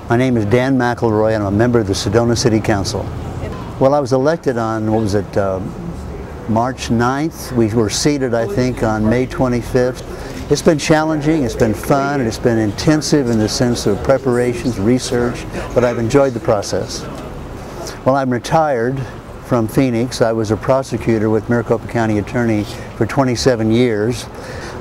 My name is Dan MciLRoy and I'm a member of the Sedona City Council. Well, I was elected on, March 9th. We were seated, I think, on May 25th. It's been challenging, it's been fun, and it's been intensive in the sense of preparations, research, but I've enjoyed the process. Well, I'm retired from Phoenix. I was a prosecutor with Maricopa County Attorney for 27 years.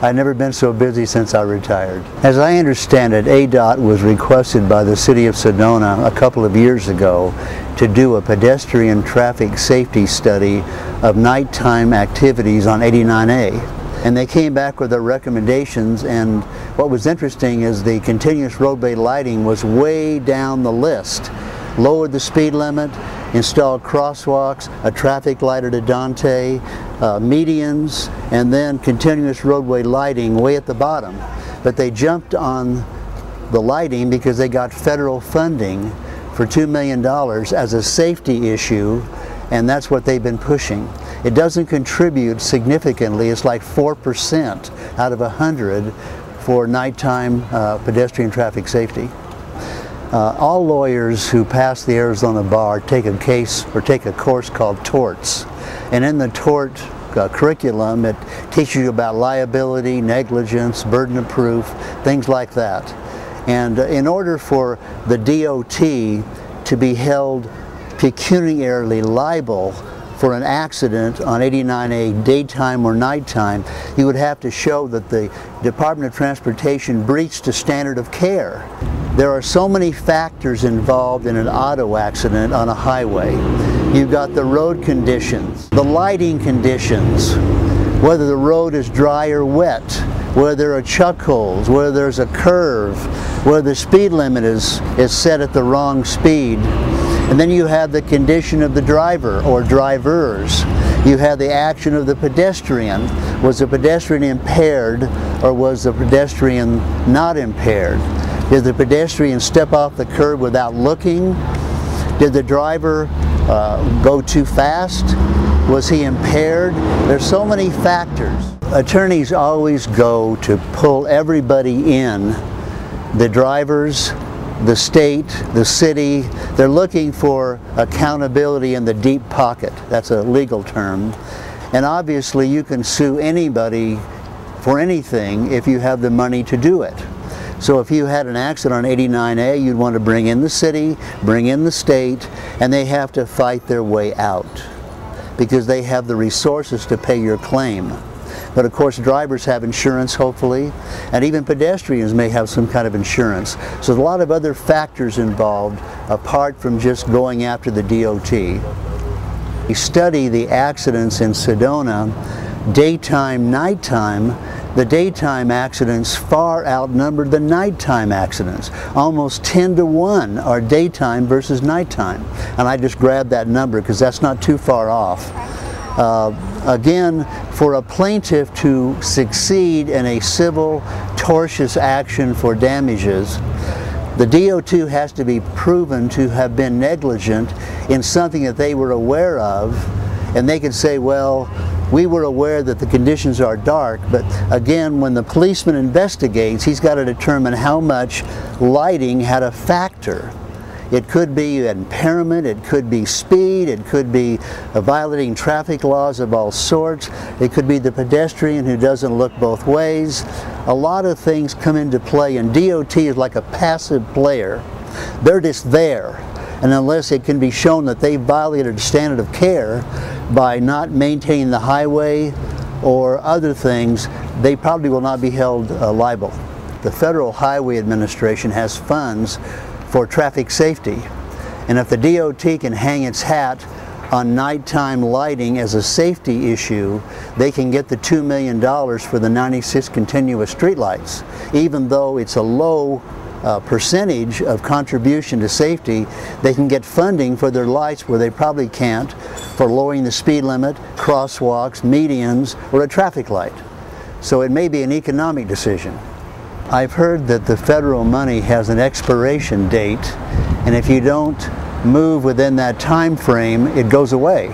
I've never been so busy since I retired. As I understand it, ADOT was requested by the city of Sedona a couple of years ago to do a pedestrian traffic safety study of nighttime activities on 89A. And they came back with their recommendations, and what was interesting is the continuous roadway lighting was way down the list. Lowered the speed limit, installed crosswalks, a traffic light at Dante, medians, and then continuous roadway lighting way at the bottom. But they jumped on the lighting because they got federal funding for $2 million as a safety issue, and that's what they've been pushing. It doesn't contribute significantly. It's like 4% out of 100 for nighttime pedestrian traffic safety. All lawyers who pass the Arizona bar take a case or take a course called torts, and in the tort curriculum it teaches you about liability, negligence, burden of proof, things like that. And in order for the DOT to be held pecuniarily liable for an accident on 89A daytime or nighttime, you would have to show that the Department of Transportation breached a standard of care. There are so many factors involved in an auto accident on a highway. You've got the road conditions, the lighting conditions, whether the road is dry or wet, whether there are chuck holes, whether there's a curve, whether the speed limit is set at the wrong speed. And then you have the condition of the driver or drivers. You have the action of the pedestrian. Was the pedestrian impaired or was the pedestrian not impaired? Did the pedestrian step off the curb without looking? Did the driver go too fast? Was he impaired? There's so many factors. Attorneys always go to pull everybody in, the drivers, the state, the city. They're looking for accountability in the deep pocket. That's a legal term. And obviously you can sue anybody for anything if you have the money to do it. So if you had an accident on 89A, you'd want to bring in the city, bring in the state, and they have to fight their way out because they have the resources to pay your claim. But of course drivers have insurance, hopefully, and even pedestrians may have some kind of insurance. So there's a lot of other factors involved apart from just going after the DOT. We study the accidents in Sedona, daytime, nighttime. The daytime accidents far outnumber the nighttime accidents. Almost 10 to 1 are daytime versus nighttime. And I just grabbed that number because that's not too far off. Again, for a plaintiff to succeed in a civil tortious action for damages, the DOT has to be proven to have been negligent in something that they were aware of, and they could say, well, we were aware that the conditions are dark, but again, when the policeman investigates, he's got to determine how much lighting had a factor. It could be impairment, it could be speed, it could be violating traffic laws of all sorts, it could be the pedestrian who doesn't look both ways. A lot of things come into play, and DOT is like a passive player. They're just there, and unless it can be shown that they violated a standard of care by not maintaining the highway or other things, they probably will not be held liable. The Federal Highway Administration has funds for traffic safety, and if the DOT can hang its hat on nighttime lighting as a safety issue, they can get the $2 million for the 96 continuous streetlights. Even though it's a low percentage of contribution to safety, they can get funding for their lights where they probably can't, for lowering the speed limit, crosswalks, medians, or a traffic light. So it may be an economic decision. I've heard that the federal money has an expiration date, and if you don't move within that time frame, it goes away.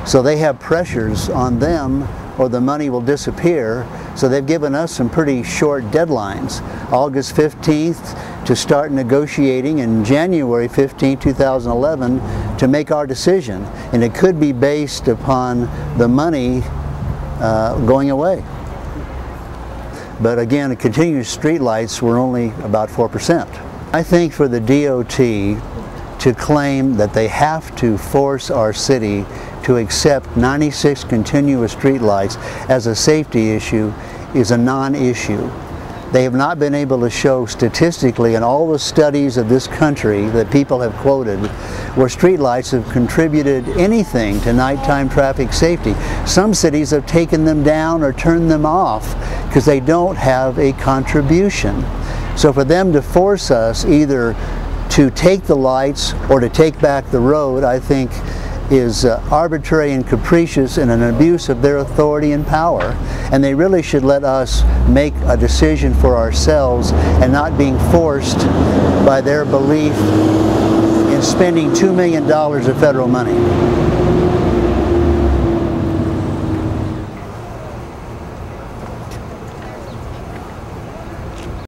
So they have pressures on them or the money will disappear. So they've given us some pretty short deadlines. August 15th to start negotiating, and January 15, 2011 to make our decision. And it could be based upon the money going away. But again, continuous streetlights were only about 4%. I think for the DOT to claim that they have to force our city to accept 96 continuous streetlights as a safety issue is a non-issue. They have not been able to show statistically in all the studies of this country that people have quoted where streetlights have contributed anything to nighttime traffic safety. Some cities have taken them down or turned them off because they don't have a contribution. So for them to force us either to take the lights or to take back the road, I think is arbitrary and capricious and an abuse of their authority and power. And they really should let us make a decision for ourselves and not being forced by their belief in spending $2 million of federal money.